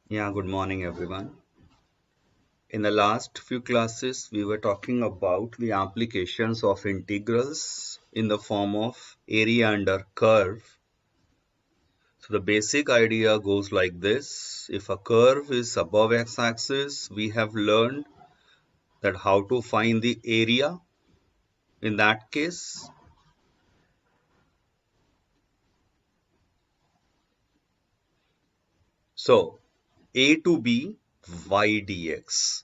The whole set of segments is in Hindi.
Yeah, good morning, everyone. In the last few classes, we were talking about the applications of integrals in the form of area under curve. So the basic idea goes like this. If a curve is above x-axis, we have learned that how to find the area in that case. So a to b y dx.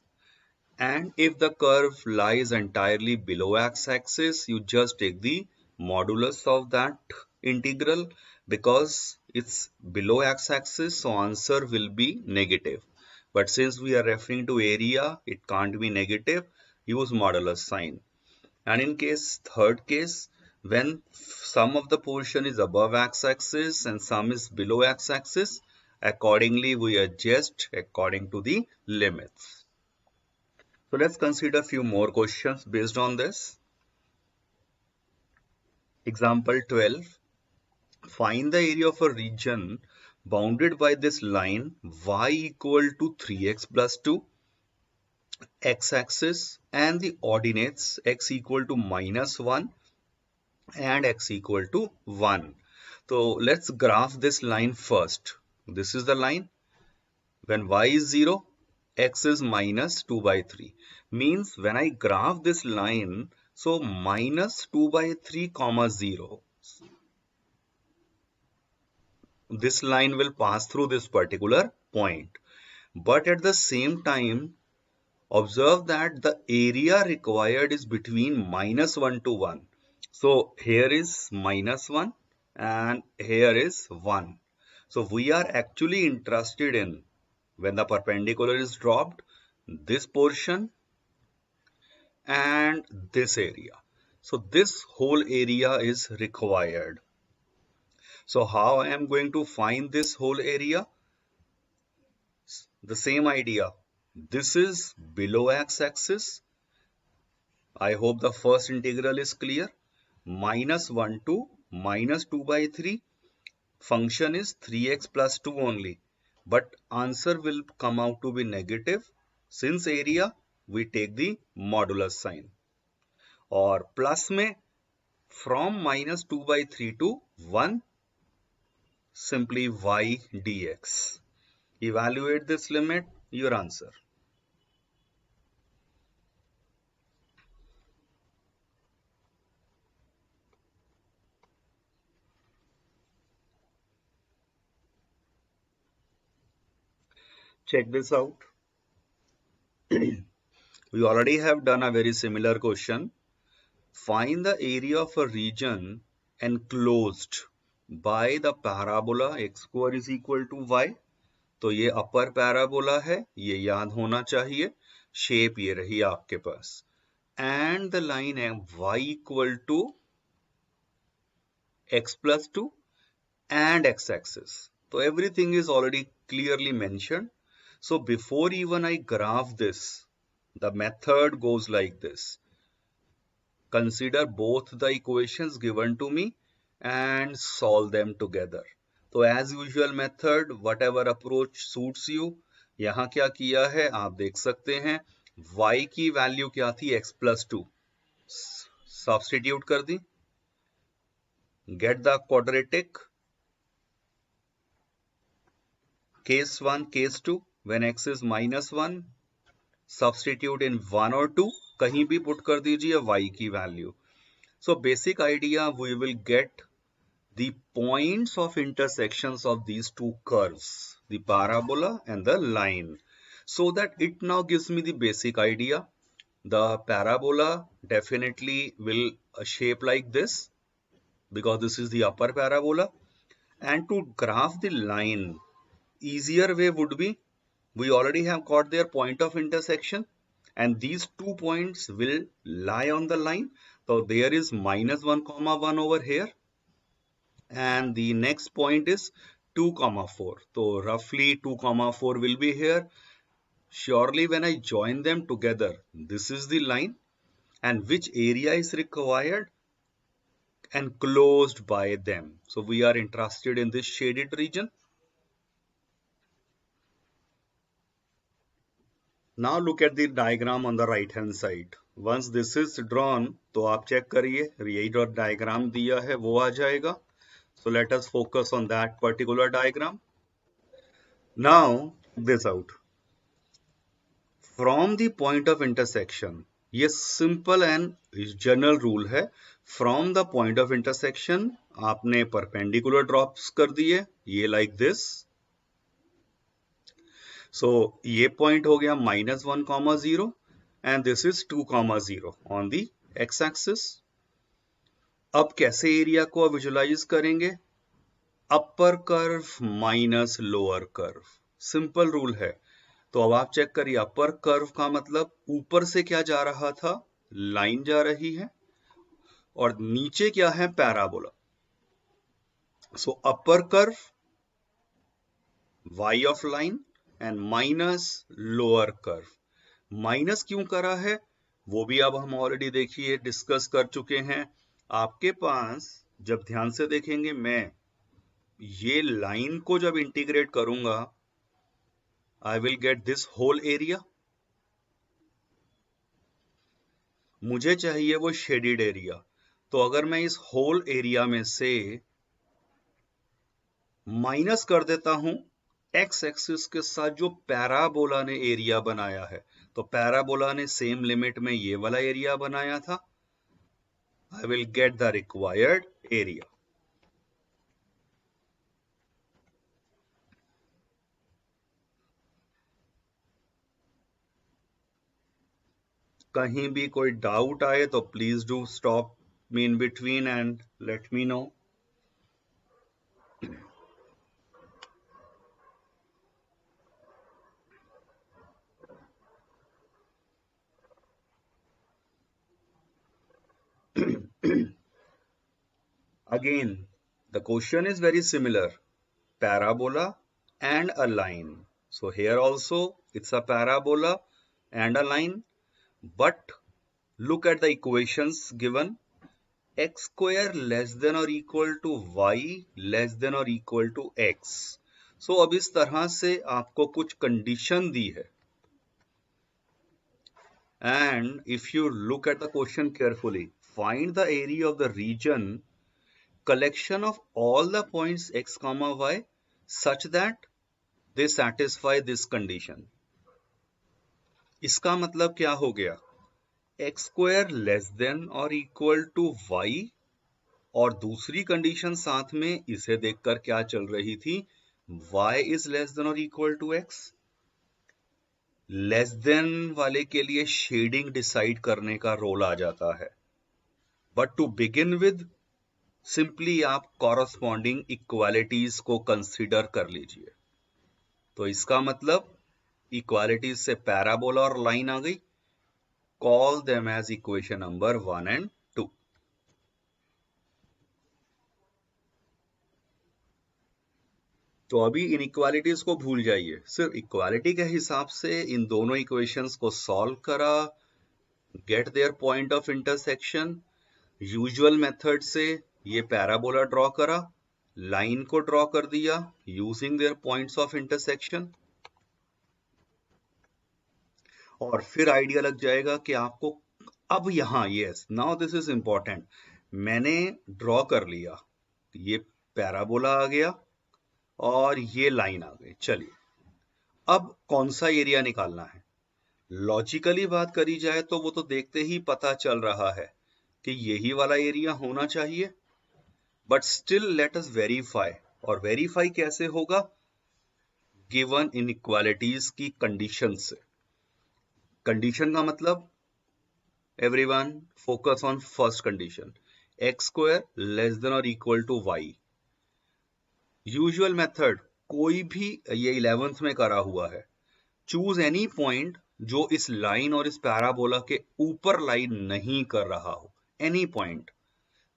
And if the curve lies entirely below x-axis, you just take the modulus of that integral because it's below x-axis, so answer will be negative. But since we are referring to area, it can't be negative. Use modulus sign. And in third case, when some of the portion is above x-axis and some is below x-axis, accordingly we adjust according to the limits. So let's consider a few more questions based on this. Example 12. Find the area of a region bounded by this line y equal to 3x plus 2 x-axis and the ordinates x equal to minus 1 and x equal to 1. So let's graph this line first. This is the line. When y is 0, x is minus 2 by 3. Means when I graph this line, so minus 2 by 3 comma 0. This line will pass through this particular point. But at the same time, observe that the area required is between minus 1 to 1. So here is minus 1 and here is 1. So we are actually interested in when the perpendicular is dropped, this portion and this area. So this whole area is required. So how I am going to find this whole area? The same idea. This is below x-axis. I hope the first integral is clear. Minus 1 to minus 2 by 3. Function is 3x plus 2 only. But answer will come out to be negative. Since area, we take the modulus sign. Or plus में from minus 2 by 3 to 1, simply y dx. Evaluate this limit, your answer. Check this out. We already have done a very similar question. Find the area of a region enclosed by the parabola x square is equal to y. तो ये अपर पैराबोला है, ये याद होना चाहिए. शेप ये रही आपके पास. And the line है y equal to x plus 2 and x-axis. So everything is already clearly mentioned. So before even I graph this, the method goes like this. Consider both the equations given to me and solve them together. So as usual method, whatever approach suits you. यहाँ क्या किया है आप देख सकते हैं. y की वैल्यू क्या थी x plus 2. सब्स्टिट्यूट कर दी. Get the quadratic. Case 1, case 2, when x is minus 1, substitute in 1 or 2, कहीं भी put कर दीजिए y की value. So basic idea, we will get the points of intersections of these two curves, the parabola and the line. So that it now gives me the basic idea. The parabola definitely will shape like this because this is the upper parabola. And to graph the line, easier way would be, we already have got their point of intersection and these 2 points will lie on the line. So there is minus 1 comma 1 over here and the next point is 2 comma 4. So roughly 2 comma 4 will be here. Surely when I join them together, this is the line and which area is required? Enclosed by them. So we are interested in this shaded region. Now look at the diagram on the right hand side. Once this is drawn, तो आप चेक करिए, यही जो डायग्राम दिया है वो आ जाएगा. So let us focus on that particular diagram. Now check this out. From the point of intersection, ये simple and general rule है. From the point of intersection आपने perpendicular drops कर दिए, ये like this. So ये point हो गया -1, 0 and this is 2, 0 on the x-axis. अब कैसे एरिया को विजुलाइज करेंगे? अपर curve minus lower curve, simple rule है. तो अब आप चेक करिए, अपर कर्व का मतलब ऊपर से क्या जा रहा था, लाइन जा रही है, और नीचे क्या है, parabola. So upper curve y of line and minus lower curve. Minus क्यों करा है वो भी अब हम ऑलरेडी देखिए डिस्कस कर चुके हैं. आपके पास जब ध्यान से देखेंगे, मैं ये लाइन को जब इंटीग्रेट करूंगा, I will get this whole area. मुझे चाहिए वो शेडेड एरिया. तो अगर मैं इस होल एरिया में से माइनस कर देता हूं एक्स एक्सिस के साथ जो पैराबोला ने एरिया बनाया है, तो पैराबोला ने सेम लिमिट में ये वाला एरिया बनाया था, I will get the required area. कहीं भी कोई डाउट आए तो please do stop me in between and let me know. Again, the question is very similar. Parabola and a line. So here also it's a parabola and a line. But look at the equations given. X square less than or equal to y less than or equal to x. So अब इस तरह से आपको कुछ कंडीशन दी है. And if you look at the question carefully, find the area of the region collection of all the points x comma y such that they satisfy this condition. इसका मतलब क्या हो गया, x square less than or equal to y, और दूसरी कंडीशन साथ में इसे देखकर क्या चल रही थी, y is less than or equal to x. Less than वाले के लिए शेडिंग डिसाइड करने का रोल आ जाता है. But to begin with simply आप कॉरस्पॉन्डिंग इक्वालिटीज को कंसीडर कर लीजिए. तो इसका मतलब इक्वालिटीज से पैराबोला और लाइन आ गई. Call them as equation number 1 and 2. तो अभी इन इक्वालिटीज को भूल जाइए, सिर्फ इक्वालिटी के हिसाब से इन दोनों इक्वेशंस को सॉल्व करा, get their point of intersection. Usual method से ये पैराबोला ड्रॉ करा, लाइन को ड्रॉ कर दिया using their points of intersection, और फिर आइडिया लग जाएगा कि आपको अब यहां, yes now this is important, मैंने ड्रॉ कर लिया, ये पैराबोला आ गया और ये लाइन आ गई. चलिए अब कौन सा एरिया निकालना है. लॉजिकली बात करी जाए तो वो तो देखते ही पता चल रहा है कि यही वाला एरिया होना चाहिए. But still let us verify. और वेरीफाई कैसे होगा, गिवन इनइक्वालिटीज की कंडीशन से. कंडीशन का मतलब everyone focus on first condition, x square less than और equal to y. Usual method कोई भी, ये 11th में करा हुआ है, चूज एनी पॉइंट जो इस लाइन और इस पैराबोला के ऊपर लाइन नहीं कर रहा हो, एनी पॉइंट.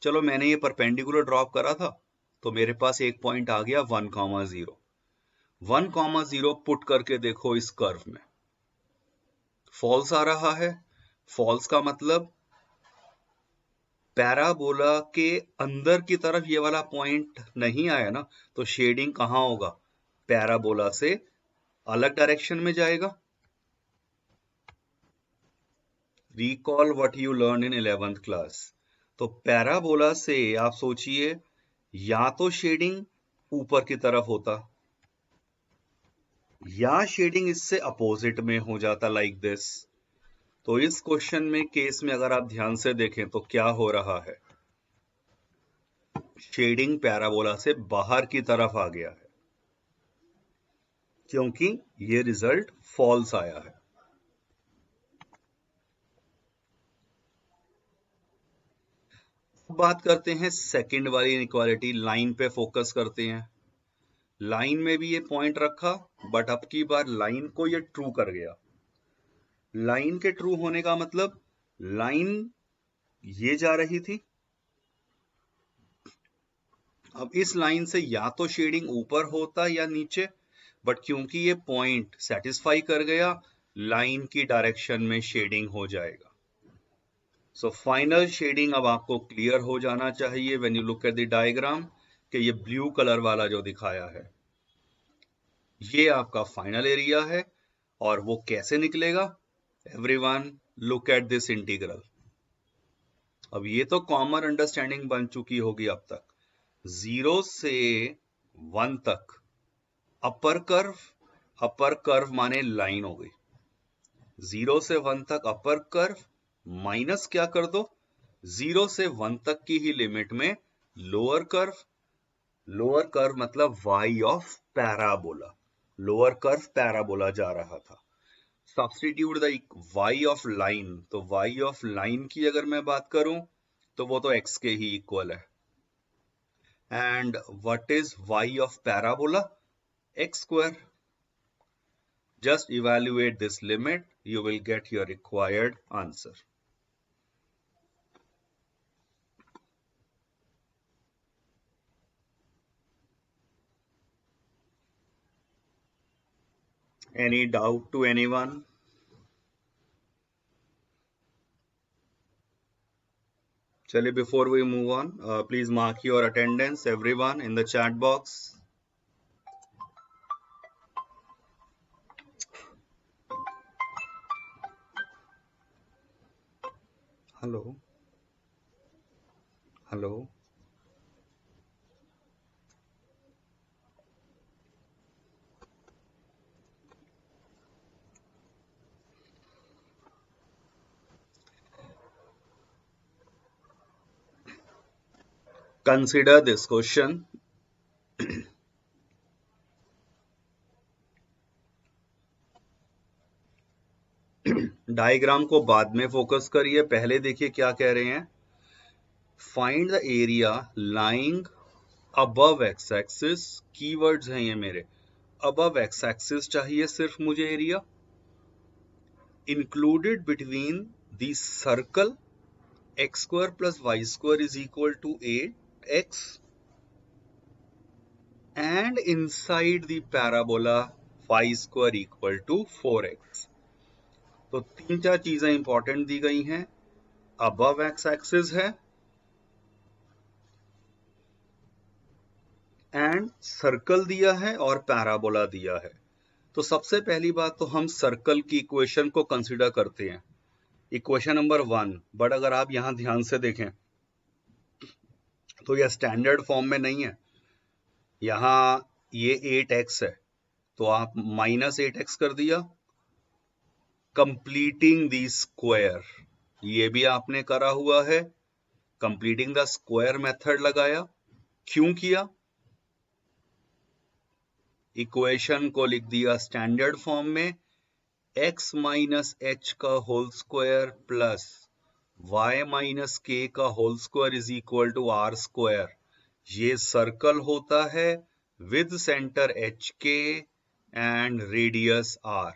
चलो मैंने ये परपेंडिकुलर ड्रॉप करा था तो मेरे पास एक पॉइंट आ गया 1, 0. 1, 0 पुट करके देखो इस कर्व में, फॉल्स आ रहा है. फॉल्स का मतलब पैराबोला के अंदर की तरफ ये वाला पॉइंट नहीं आया ना, तो शेडिंग कहां होगा, पैराबोला से अलग डायरेक्शन में जाएगा. Recall what you learn in 11th class. तो पैराबोला से आप सोचिए, या तो शेडिंग ऊपर की तरफ होता या शेडिंग इससे अपोजिट में हो जाता, लाइक दिस। तो इस क्वेश्चन में केस में अगर आप ध्यान से देखें तो क्या हो रहा है, शेडिंग पैराबोला से बाहर की तरफ आ गया है, क्योंकि ये रिजल्ट फॉल्स आया है। बात करते हैं सेकंड वाली इनइक्वालिटी, लाइन पे फोकस करते हैं। लाइन में भी ये पॉइंट रखा, बट अब की बार लाइन को ये ट्रू कर गया। लाइन के ट्रू होने का मतलब, लाइन ये जा रही थी, अब इस लाइन से या तो शेडिंग ऊपर होता या नीचे, बट क्योंकि ये पॉइंट सेटिस्फाई कर गया, लाइन की डायरेक्शन में शेडिंग हो जाएगा। सो फाइनल शेडिंग अब आपको क्लियर हो जाना चाहिए when you look at the diagram, कि ये ब्लू कलर वाला जो दिखाया है ये आपका फाइनल एरिया है। और वो कैसे निकलेगा, everyone look at this integral. अब ये तो कॉमन अंडरस्टैंडिंग बन चुकी होगी अब तक, 0 से 1 तक अपर कर्व माने लाइन हो गई, 0 से 1 तक अपर कर्व माइनस क्या कर दो, 0 से 1 तक की ही लिमिट में लोअर कर्व मतलब y of parabola, lower curve parabola जा रहा था। Substitute the y of line, तो y ऑफ लाइन की अगर मैं बात करूं तो वो तो x के ही इक्वल है। And what is y of parabola, x square. Just evaluate this limit, you will get your required answer. Any doubt to anyone? Chale, before we move on, please mark your attendance, everyone, in the chat box. Hello. Hello. Consider this question. Diagram को बाद में फोकस करिए, पहले देखिए क्या कह रहे हैं। Find the area lying above x axis, keywords हैं ये मेरे, अबव एक्स एक्सिस चाहिए सिर्फ मुझे area, included between the circle x square plus y square is equal to 8x and inside the parabola y square equal to 4x। तो 3-4 चीजें इंपॉर्टेंट दी गई हैं, अबव एक्स एक्सिस है एंड सर्कल दिया है और पैराबोला दिया है। तो सबसे पहली बात तो हम सर्कल की इक्वेशन को कंसीडर करते हैं, इक्वेशन नंबर 1। बट अगर आप यहां ध्यान से देखें तो यह स्टैंडर्ड फॉर्म में नहीं है, यहां ये 8x है तो आप -8x कर दिया, कंप्लीटिंग द स्क्वायर ये भी आपने करा हुआ है, कंप्लीटिंग द स्क्वायर मेथड लगाया। क्यों किया, इक्वेशन को लिख दिया स्टैंडर्ड फॉर्म में, x माइनस h का whole square plus y minus k का whole square is equal to r square. ये सर्कल होता है with centre HK and radius R।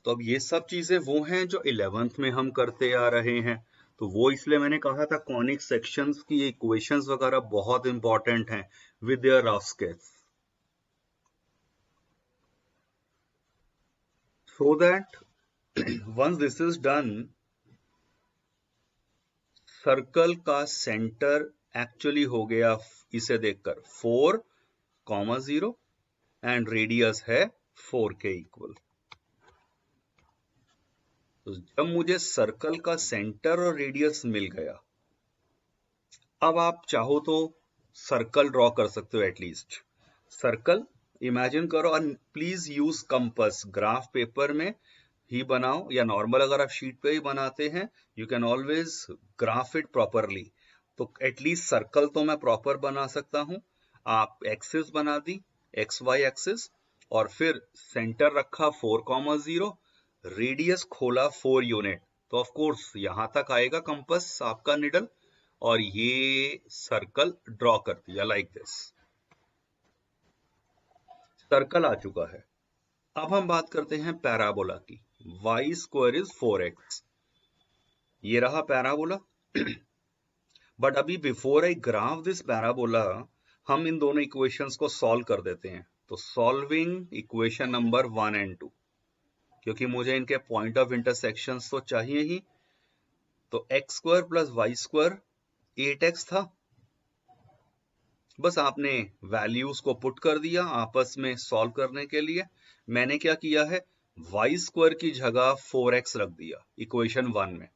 तो अब ये सब चीजें वो हैं जो 11th में हम करते आ रहे हैं, तो वो इसलिए मैंने कहा था कॉनिक सेक्शंस की इक्वेशंस वगैरह बहुत इंपॉर्टेंट हैं with their rough sketch, so that once this is done, circle का सेंटर एक्चुअली हो गया, इसे देखकर 4,0 एंड रेडियस है 4 के इक्वल। तो जब मुझे सर्कल का सेंटर और रेडियस मिल गया, अब आप चाहो तो सर्कल ड्रॉ कर सकते हो। एटलीस्ट सर्कल इमेजिन करो, और please use compass. Graph paper में ही बनाओ, या नॉर्मल अगर आप शीट पे ही बनाते हैं, you can always graph it properly. तो एटलीस्ट सर्कल तो मैं प्रॉपर बना सकता हूं। आप एक्सिस बना दी, एक्स वाई एक्सिस, और फिर सेंटर रखा 4,0, रेडियस खोला 4 यूनिट। तो ऑफ कोर्स यहां तक आएगा कंपास आपका निडल, और ये सर्कल ड्रॉ कर दिया लाइक दिस। सर्कल आ चुका है। अब हम बात करते हैं पैराबोला की। y स्क्वायर इज 4x, ये रहा पैराबोला। बट अभी before I graph this parabola, हम इन दोनों इक्वेशंस को सॉल्व कर देते हैं। तो सॉल्विंग इक्वेशन नंबर 1 एंड 2, क्योंकि मुझे इनके पॉइंट ऑफ इंटरसेक्शंस तो चाहिए ही। तो x square plus y square 8x था। बस आपने वैल्यूज को पुट कर दिया आपस में सॉल्व करने के लिए। मैंने क्या किया है, वाई स्क्वायर की जगह 4x रख दिया इक्वेशन 1 में।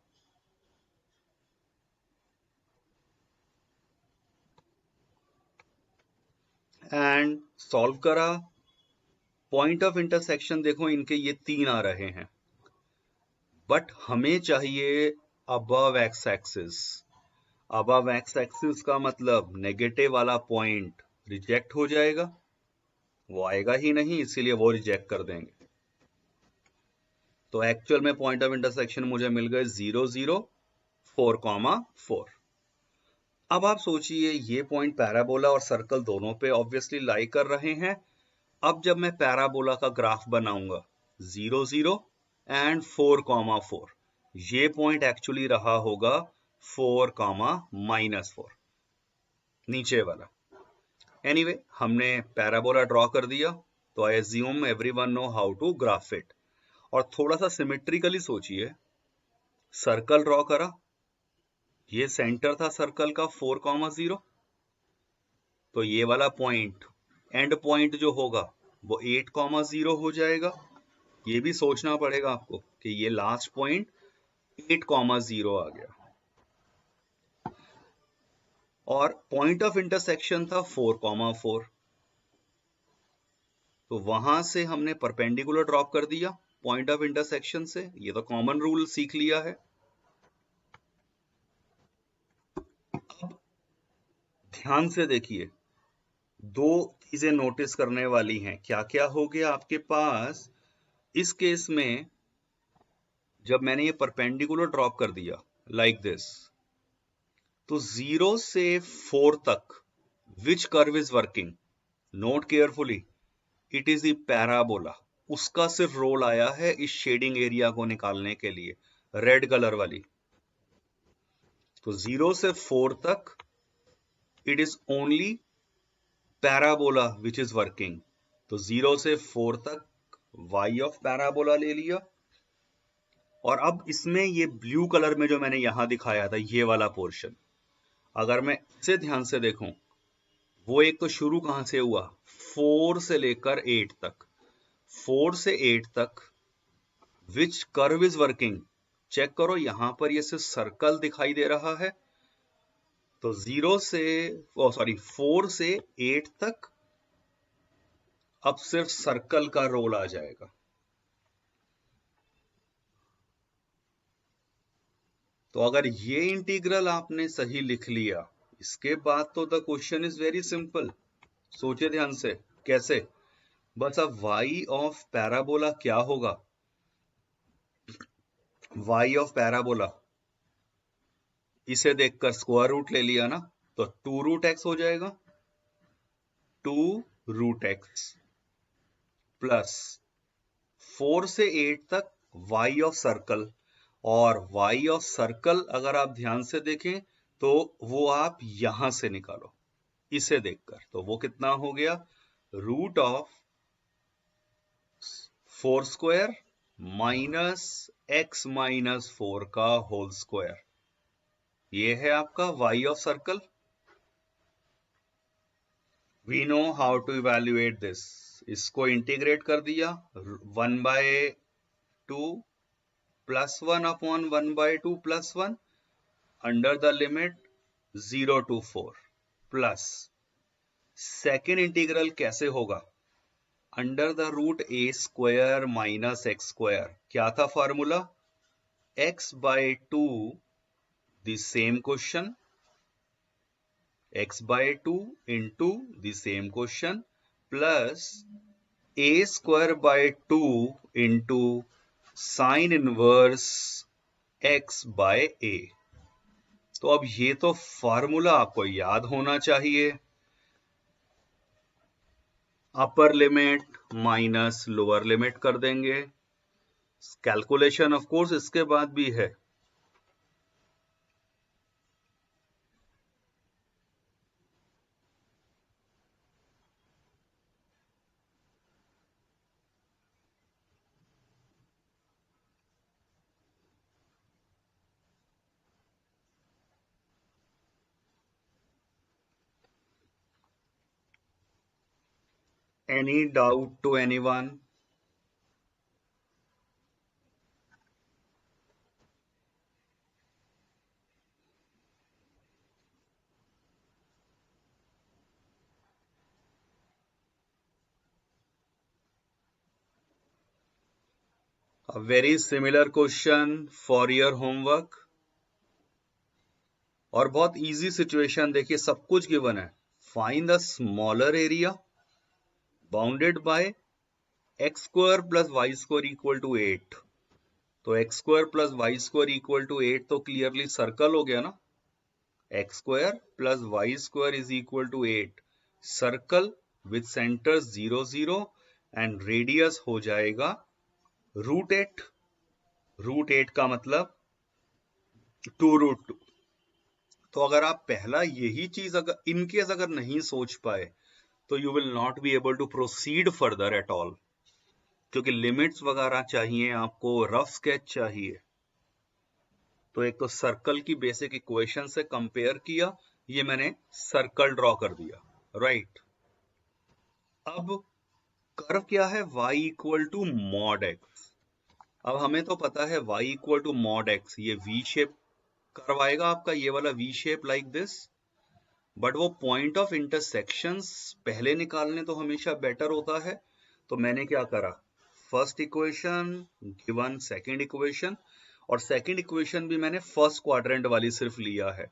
एंड सॉल्व करा। पॉइंट ऑफ इंटरसेक्शन देखो इनके ये 3 आ रहे हैं, बट हमें चाहिए above x axis. Above x axis का मतलब नेगेटिव वाला पॉइंट रिजेक्ट हो जाएगा, वो आएगा ही नहीं, इसीलिए वो रिजेक्ट कर देंगे। तो एक्चुअल में पॉइंट ऑफ इंटरसेक्शन मुझे मिल गए 0, 0, 4,4। अब आप सोचिए, ये पॉइंट पैराबोला और सर्कल दोनों पे ऑब्वियसली लाई कर रहे हैं। अब जब मैं पैराबोला का ग्राफ बनाऊंगा 0, 0 एंड 4,4, ये पॉइंट एक्चुअली रहा होगा 4,-4, नीचे वाला। एनीवे, हमने पैराबोला ड्रॉ कर दिया, तो I assume everyone know how to graph it. और थोड़ा सा सिमेट्रिकली सोचिए, सर्कल ड्रॉ करा, ये सेंटर था सर्कल का 4,0, तो ये वाला पॉइंट एंड पॉइंट जो होगा वो 8,0 हो जाएगा। ये भी सोचना पड़ेगा आपको कि ये लास्ट पॉइंट 8,0 आ गया, और पॉइंट ऑफ इंटरसेक्शन था 4,4। तो वहां से हमने परपेंडिकुलर ड्रॉप कर दिया पॉइंट ऑफ इंटरसेक्शन से। ये तो कॉमन रूल सीख लिया है। अब ध्यान से देखिए, दो चीजें नोटिस करने वाली हैं। क्या क्या हो गया आपके पास इस केस में, जब मैंने ये परपेंडिकुलर ड्रॉप कर दिया लाइक दिस, तो 0 से 4 तक which curve is working, note carefully, it is the parabola. उसका सिर्फ रोल आया है इस शेडिंग एरिया को निकालने के लिए, रेड कलर वाली। तो 0 से 4 तक it is only parabola which is working. तो 0 से 4 तक y ऑफ पैराबोला ले लिया। और अब इसमें ये ब्लू कलर में जो मैंने यहां दिखाया था, ये वाला पोर्शन, अगर मैं इसे ध्यान से देखूं, वो एक तो शुरू कहां से हुआ, 4 से लेकर 8 तक। 4 से 8 तक which curve is working, check करो, यहां पर ये सिर्फ सर्कल दिखाई दे रहा है। तो 4 से 8 तक अब सिर्फ सर्कल का रोल आ जाएगा। तो अगर ये इंटीग्रल आपने सही लिख लिया, इसके बाद तो the question is very simple. सोचिए ध्यान से कैसे। बस अब y ऑफ पैराबोला क्या होगा, y ऑफ पैराबोला, इसे देखकर स्क्वायर रूट ले लिया ना, तो 2√x हो जाएगा। 2√x प्लस 4 से 8 तक y ऑफ सर्कल। और y ऑफ सर्कल अगर आप ध्यान से देखें तो वो आप यहां से निकालो इसे देखकर, तो वो कितना हो गया, root of 4 square minus x minus 4 का होल स्क्वायर। ये है आपका y of circle. We know how to evaluate this. इसको इंटीग्रेट कर दिया 1/2 +1 upon 1/2 +1 under the limit 0 to 4 plus second integral कैसे होगा, under the root a² minus x²। क्या था formula, x/2 the same question, x/2 into the same question plus a²/2 into sin inverse x/a। तो अब ये तो फॉर्मूला आपको याद होना चाहिए, upper limit minus lower limit कर देंगे, कैलकुलेशन ऑफ कोर्स इसके बाद भी है। Any doubt to anyone? A very similar question for your homework। और बहुत इजी सिचुएशन देखिए, सब कुछ गिवन है। Find the smaller area bounded by x² + y² = 8। तो x² + y² = 8 तो क्लियरली सर्कल हो गया ना, x² + y² = 8 circle with centre 0 0 and radius हो जाएगा √8। √8 का मतलब 2√2। तो अगर आप पहला यही चीज अगर इनकेस अगर नहीं सोच पाए तो you will not be able to proceed further at all, क्योंकि लिमिट्स वगैरह चाहिए आपको, रफ स्केच चाहिए। तो एक तो सर्कल की बेसिक इक्वेशन से कंपेयर किया, ये मैंने सर्कल ड्रॉ कर दिया, राइट। अब कर्व क्या है, y = mod x। अब हमें तो पता है y = mod x, ये v शेप कर्व आएगा आपका, ये वाला v shape like this. But वो पॉइंट ऑफ इंटरसेक्शंस पहले निकालने तो हमेशा बेटर होता है। तो मैंने क्या करा, first equation given second equation, और सेकंड इक्वेशन भी मैंने फर्स्ट क्वाड्रेंट वाली सिर्फ लिया है।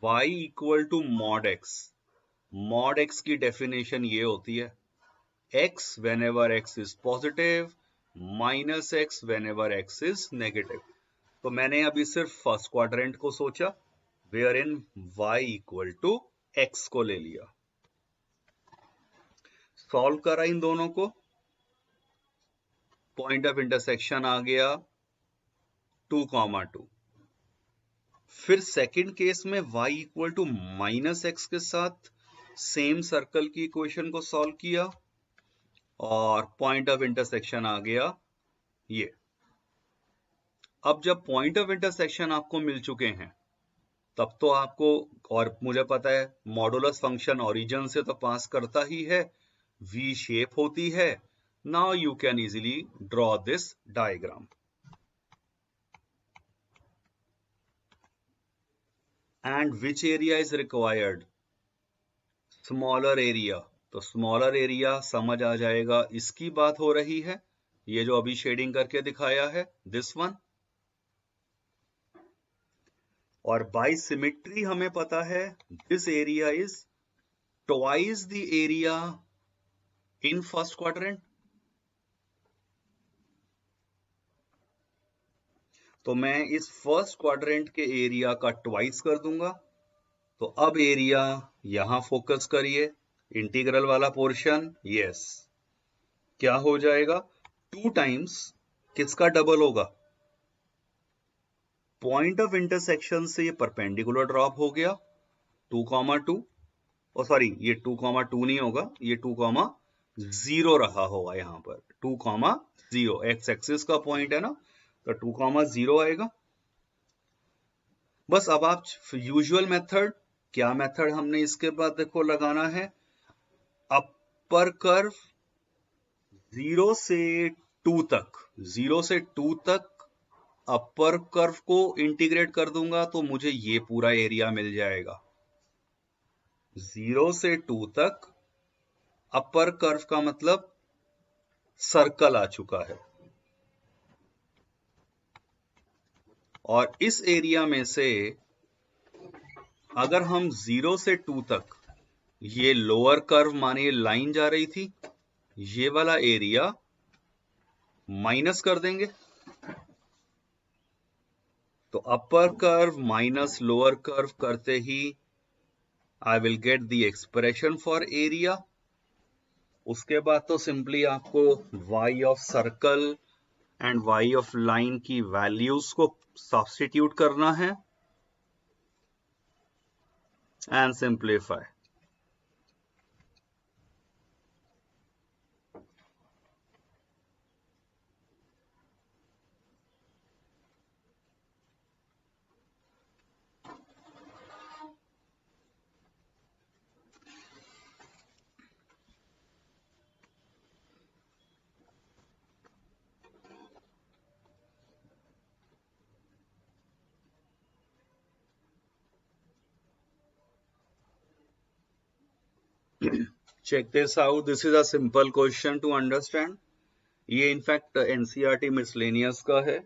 y = mod x। mod x की डेफिनेशन ये होती है x whenever x is positive minus x whenever x is negative। तो मैंने अभी सिर्फ फर्स्ट क्वाड्रेंट को सोचा, वेयर इन y = x को ले लिया, सॉल्व करा इन दोनों को, पॉइंट ऑफ इंटरसेक्शन आ गया 2,2। फिर सेकंड केस में y = -x के साथ सेम सर्कल की इक्वेशन को सॉल्व किया और पॉइंट ऑफ इंटरसेक्शन आ गया ये। अब जब पॉइंट ऑफ इंटरसेक्शन आपको मिल चुके हैं तब तो आपको, और मुझे पता है मॉडुलस फंक्शन ओरिजिन से तो पास करता ही है, वी शेप होती है। Now you can easily draw this diagram. And which area is required, smaller area. तो स्मॉलर एरिया समझ आ जाएगा, इसकी बात हो रही है, ये जो अभी शेडिंग करके दिखाया है दिस वन। और बाय सिमेट्री हमें पता है this area is twice the area in first quadrant. तो मैं इस फर्स्ट क्वाड्रेंट के एरिया का ट्वाइस कर दूंगा। तो अब एरिया यहां फोकस करिए, इंटीग्रल वाला पोर्शन, यस क्या हो जाएगा, 2 टाइम्स किसका डबल होगा, पॉइंट ऑफ इंटरसेक्शन से ये परपेंडिकुलर ड्रॉप हो गया 2,2, और सॉरी ये 2,2 नहीं होगा, ये 2,0 रहा होगा यहां पर, 2,0 एक्स एक्सिस का पॉइंट है ना, तो 2,0 आएगा। बस अब आप यूजुअल मेथड, क्या मेथड हमने इसके बाद देखो लगाना है, अपर कर्व 0 से 2 तक, 0 से 2 तक अपर कर्व को इंटीग्रेट कर दूंगा तो मुझे ये पूरा एरिया मिल जाएगा। 0 से 2 तक अपर कर्व का मतलब सर्कल आ चुका है, और इस एरिया में से अगर हम 0 से 2 तक, ये लोअर कर्व माने लाइन जा रही थी, ये वाला एरिया माइनस कर देंगे, तो upper curve minus lower curve करते ही I will get the expression for area. उसके बाद तो सिंपली आपको y of circle and y of line की वैल्यूज को सब्स्टिट्यूट करना है and simplify. Check this out. This is a simple question to understand. ये इनफैक्ट एनसीईआरटी मिसलेनियस का है।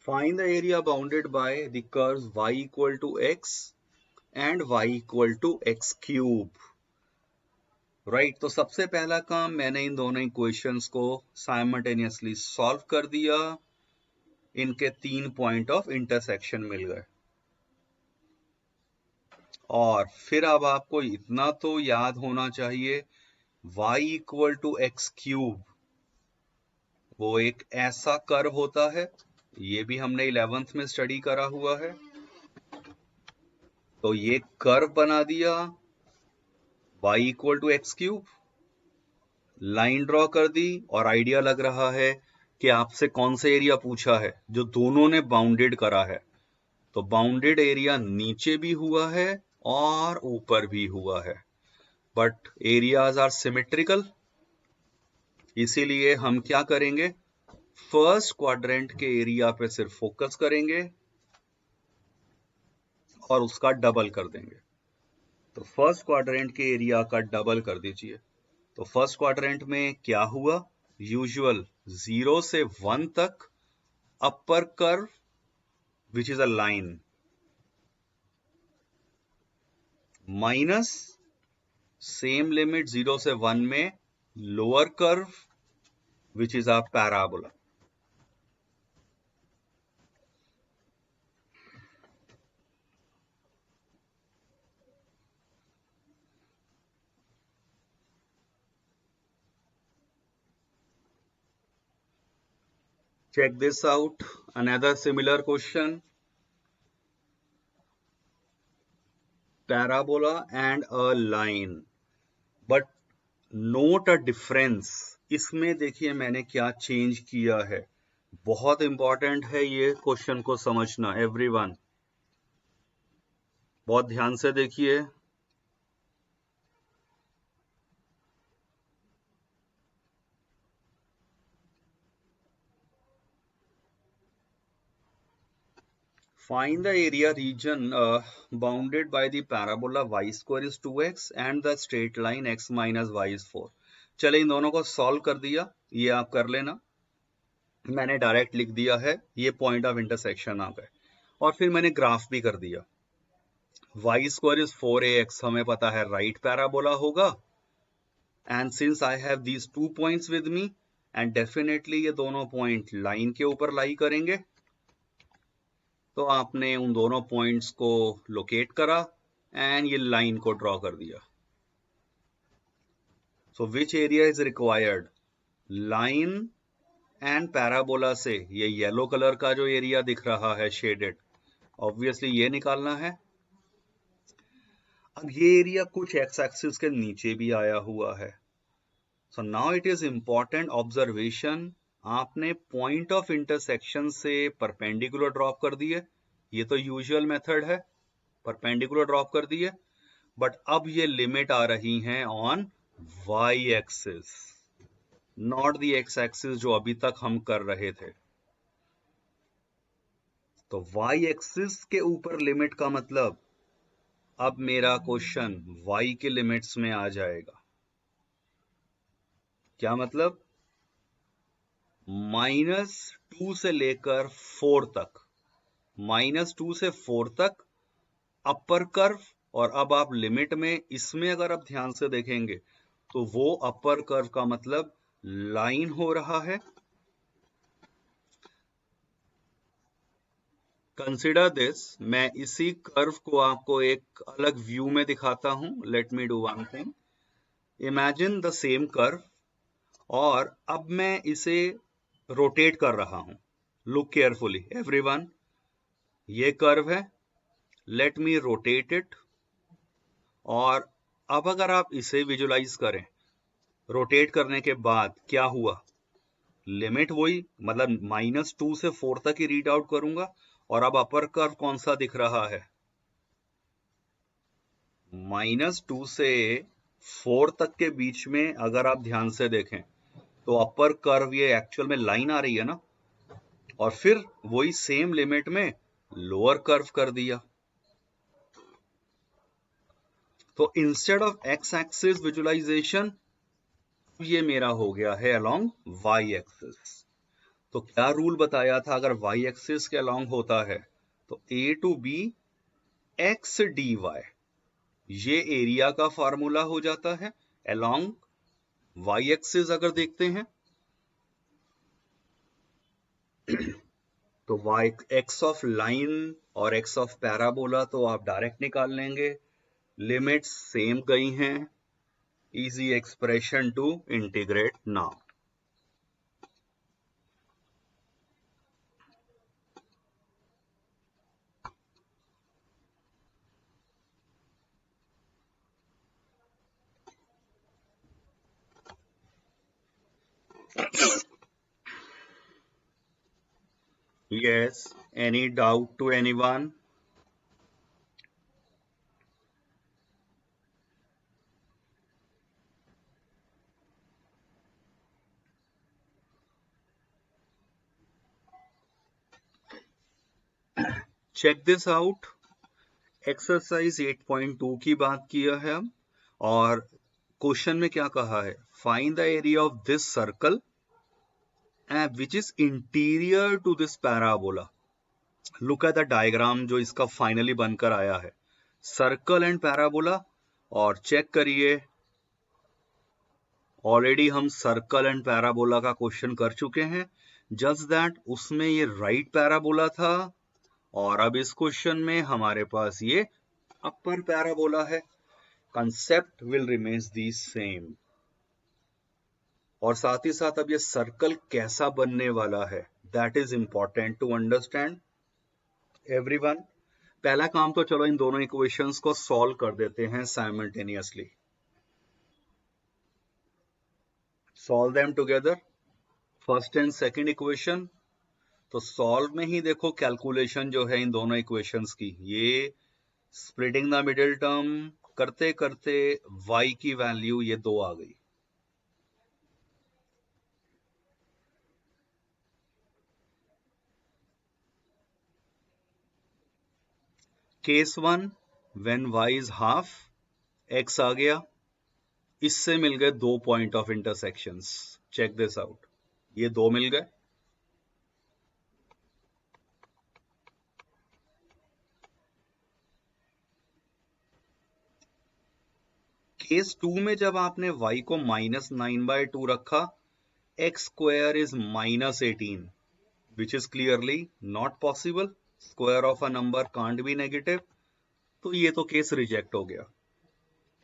Find the area bounded by the curves y equal to x and y equal to x cube. Right, तो सबसे पहला काम मैंने इन दोनों इक्वेशंस को साइमल्टेनियसली सॉल्व कर दिया, इनके 3 पॉइंट ऑफ इंटरसेक्शन मिल गए। और फिर अब आपको इतना तो याद होना चाहिए, y equal to x cube वो एक ऐसा कर्व होता है, ये भी हमने 11th में स्टडी करा हुआ है। तो ये कर्व बना दिया y equal to x cube, line draw कर दी, और आइडिया लग रहा है कि आपसे कौन सा एरिया पूछा है, जो दोनों ने बाउंडेड करा है। तो बाउंडेड एरिया नीचे भी हुआ है और ऊपर भी हुआ है, बट एरियाज आर सिमेट्रिकल। इसीलिए हम क्या करेंगे, फर्स्ट क्वाड्रेंट के एरिया पे सिर्फ फोकस करेंगे और उसका डबल कर देंगे। तो फर्स्ट क्वाड्रेंट के एरिया का डबल कर दीजिए। तो फर्स्ट क्वाड्रेंट में क्या हुआ, यूजुअल 0 से 1 तक upper curve which is a line, minus same limit 0 से 1 में lower curve which is a parabola. Check this out, another similar question. Parabola and a line, but note a difference. इसमें देखिए मैंने क्या चेंज किया है, बहुत इंपॉर्टेंट है ये क्वेश्चन को समझना एवरीवन, बहुत ध्यान से देखिए। Find the area region bounded by the parabola y square is 2x and the straight line x minus y is 4. चले इन दोनों को सॉल्व कर दिया, ये आप कर लेना, मैंने डायरेक्ट लिख दिया है, ये पॉइंट ऑफ इंटरसेक्शन आ गए। और फिर मैंने ग्राफ भी कर दिया। y square is 4ax हमें पता है राइट पैराबोला होगा, and since I have these 2 points with me and definitely ये दोनों पॉइंट लाइन के ऊपर लाई करेंगे, तो आपने उन दोनों पॉइंट्स को लोकेट करा एंड ये लाइन को ड्रॉ कर दिया। So which area is required, line and parabola से ये येलो कलर का जो एरिया दिख रहा है शेडेड, ऑब्वियसली ये निकालना है। अब ये एरिया कुछ एक्स एक्सिस के नीचे भी आया हुआ है। So now it is important observation, आपने पॉइंट ऑफ इंटरसेक्शन से परपेंडिकुलर ड्रॉप कर दिए, ये तो यूजुअल मेथड है, परपेंडिकुलर ड्रॉप कर दिए, बट अब ये लिमिट आ रही हैं on y axis, not the x axis जो अभी तक हम कर रहे थे। तो वाई एक्सिस के ऊपर लिमिट का मतलब अब मेरा क्वेश्चन y के लिमिट्स में आ जाएगा। क्या मतलब? -2 से लेकर 4 तक, -2 से 4 तक अपर कर्व, और अब आप लिमिट में इसमें अगर आप ध्यान से देखेंगे तो वो अपर कर्व का मतलब लाइन हो रहा है। कंसिडर दिस, मैं इसी कर्व को आपको एक अलग व्यू में दिखाता हूं। Let me do one thing, imagine the same curve, और अब मैं इसे रोटेट कर रहा हूं। लुक केयरफुली एवरीवन, ये कर्व है, लेट मी रोटेट इट। और अब अगर आप इसे विजुलाइज करें, रोटेट करने के बाद क्या हुआ, लिमिट वही, मतलब -2 से 4 तक ही रीड आउट करूंगा। और अब अपर कर्व कौन सा दिख रहा है? -2 से 4 तक के बीच में अगर आप ध्यान से देखें तो अपर कर्व ये एक्चुअल में लाइन आ रही है ना, और फिर वही सेम लिमिट में लोअर कर्व कर दिया। तो instead of x axis visualization, ये मेरा हो गया है अलोंग वाई एक्सिस। तो क्या रूल बताया था? अगर वाई एक्सिस के अलोंग होता है तो a to b x dy, ये एरिया का फार्मूला हो जाता है। अलोंग वाई एक्सिस अगर देखते हैं तो y एक्स ऑफ लाइन और x ऑफ पैराबोला तो आप डायरेक्ट निकाल लेंगे, लिमिट्स सेम गई हैं, easy expression to integrate now. Yes, any doubt to anyone? Check this out. Exercise 8.2 की बात किया है हम, और क्वेश्चन में क्या कहा है? Find the area of this circle which is interior to this parabola. Look at the diagram जो इसका फाइनली बनकर आया है, सर्कल एंड पैराबोला। और चेक करिए, ऑलरेडी हम सर्कल एंड पैराबोला का क्वेश्चन कर चुके हैं, जस्ट दैट उसमें ये राइट पैराबोला था, और अब इस क्वेश्चन में हमारे पास ये अपर पैराबोला है। Concept will remains the same, और साथ ही साथ अब ये सर्कल कैसा बनने वाला है, that is important to understand everyone. पहला काम तो चलो इन दोनों इक्वेशंस को सॉल्व कर देते हैं simultaneously. Solve them together, first and second equation. तो सॉल्व में ही देखो कैलकुलेशन जो है इन दोनों इक्वेशंस की, ये स्प्लिटिंग द मिडिल टर्म करते करते y की वैल्यू ये 2 आ गई। Case 1 when y is half, x आ गया, इससे मिल गए 2 point of intersections. Check this out, ये 2 मिल गए। केस 2 में जब आपने y को -9/2 रखा, x square is -18, which is clearly not possible. Square of a number can't be negative. तो ये तो केस रिजेक्ट हो गया।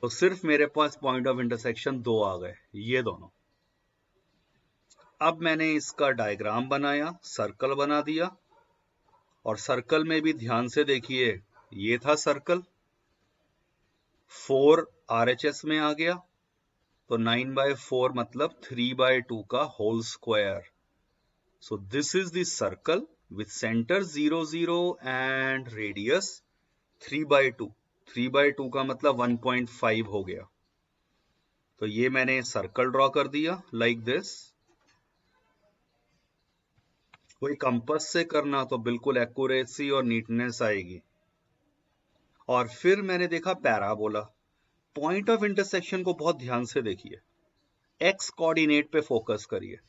तो सिर्फ मेरे पास पॉइंट ऑफ इंटरसेक्शन 2 आ गए, ये दोनों। अब मैंने इसका डायग्राम बनाया, सर्कल बना दिया, और सर्कल में भी ध्यान से देखिए, ये था सर्कल, 4 RHS में आ गया, तो 9/4 मतलब 3/2 का whole square. So this is the circle with center 0, 0 and radius 3/2. 3/2 का मतलब 1.5 हो गया। तो ये मैंने सर्कल ड्रॉ कर दिया लाइक दिस। कोई कंपास से करना तो बिल्कुल एक्यूरेसी और नीटनेस आएगी। और फिर मैंने देखा पैराबोला। पॉइंट ऑफ इंटरसेक्शन को बहुत ध्यान से देखिए, एक्स कोऑर्डिनेट पे फोकस करिए।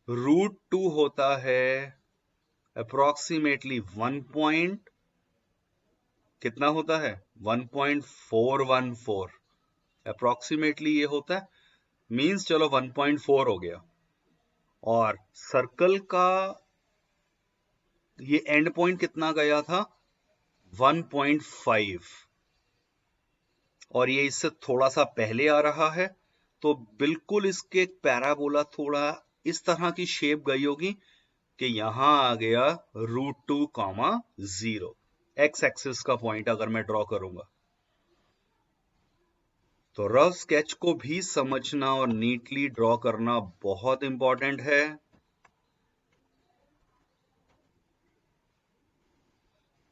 √2 होता है अप्रोक्सीमेटली 1 कितना होता है 1.414 अप्रोक्सीमेटली ये होता है, मींस चलो 1.4 हो गया। और सर्कल का ये एंड पॉइंट कितना गया था 1.5, और ये इससे थोड़ा सा पहले आ रहा है, तो बिल्कुल इसके पैराबोला थोड़ा इस तरह की शेप गई होगी कि यहां आ गया √2, 0 एक्स एक्सिस का पॉइंट अगर मैं ड्रॉ करूंगा। तो रफ स्केच को भी समझना और नीटली ड्रॉ करना बहुत इंपॉर्टेंट है।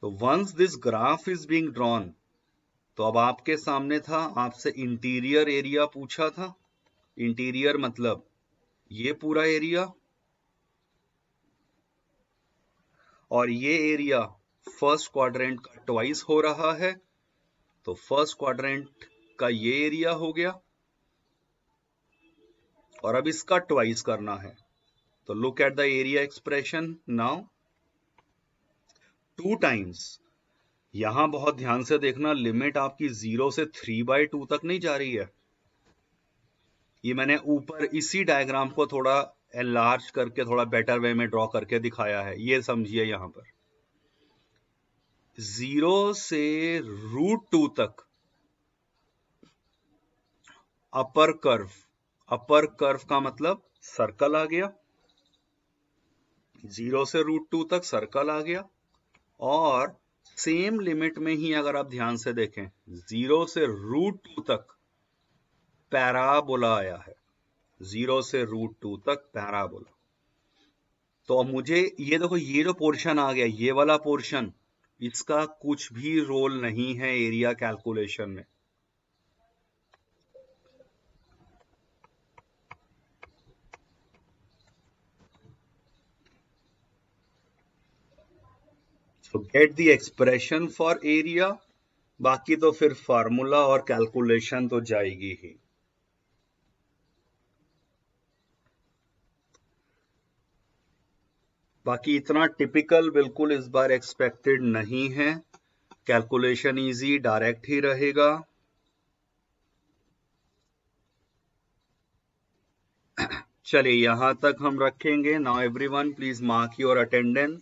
तो once this graph is being drawn, तो अब आपके सामने था, आपसे इंटीरियर एरिया पूछा था। इंटीरियर मतलब ये पूरा एरिया, और ये एरिया फर्स्ट क्वाड्रेंट का ट्वाइस हो रहा है, तो फर्स्ट क्वाड्रेंट का ये एरिया हो गया, और अब इसका ट्वाइस करना है। तो look at the area expression now, 2 times. यहां बहुत ध्यान से देखना, लिमिट आपकी 0 से 3/2 तक नहीं जा रही है। ये मैंने ऊपर इसी डायग्राम को थोड़ा एनलार्ज करके थोड़ा बेटर वे में ड्रॉ करके दिखाया है, ये समझिए। यहां पर 0 से √2 तक अपर कर्व का मतलब सर्कल आ गया, 0 से √2 तक सर्कल आ गया। और सेम लिमिट में ही अगर आप ध्यान से देखें 0 से √2 तक पैराबोला आया है, 0 से √2 तक पैराबोला। तो अब मुझे ये देखो, ये जो पोर्शन आ गया, ये वाला पोर्शन, इसका कुछ भी रोल नहीं है एरिया कैलकुलेशन में। So get the expression for area, बाकी तो फिर फार्मूला और कैलकुलेशन तो जाएगी ही। बाकी इतना टिपिकल बिल्कुल इस बार एक्सपेक्टेड नहीं है, कैलकुलेशन इजी डायरेक्ट ही रहेगा। चलिए यहां तक हम रखेंगे। Now everyone please mark your attendance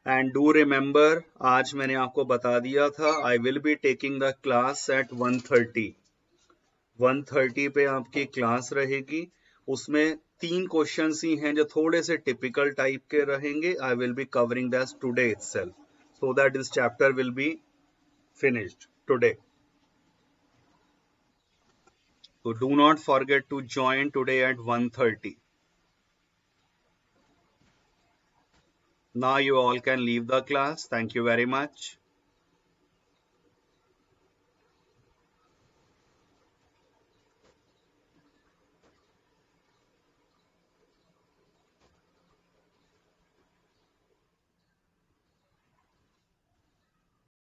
and do remember, आज मैंने आपको बता दिया था I will be taking the class at 1:30 पे आपकी क्लास रहेगी। उसमें 3 क्वेश्चंस ही हैं जो थोड़े से टिपिकल टाइप के रहेंगे। आई will be covering that today itself, so that this chapter will be finished today. So do not forget to join today at 1:30. Now you all can leave the class. Thank you very much.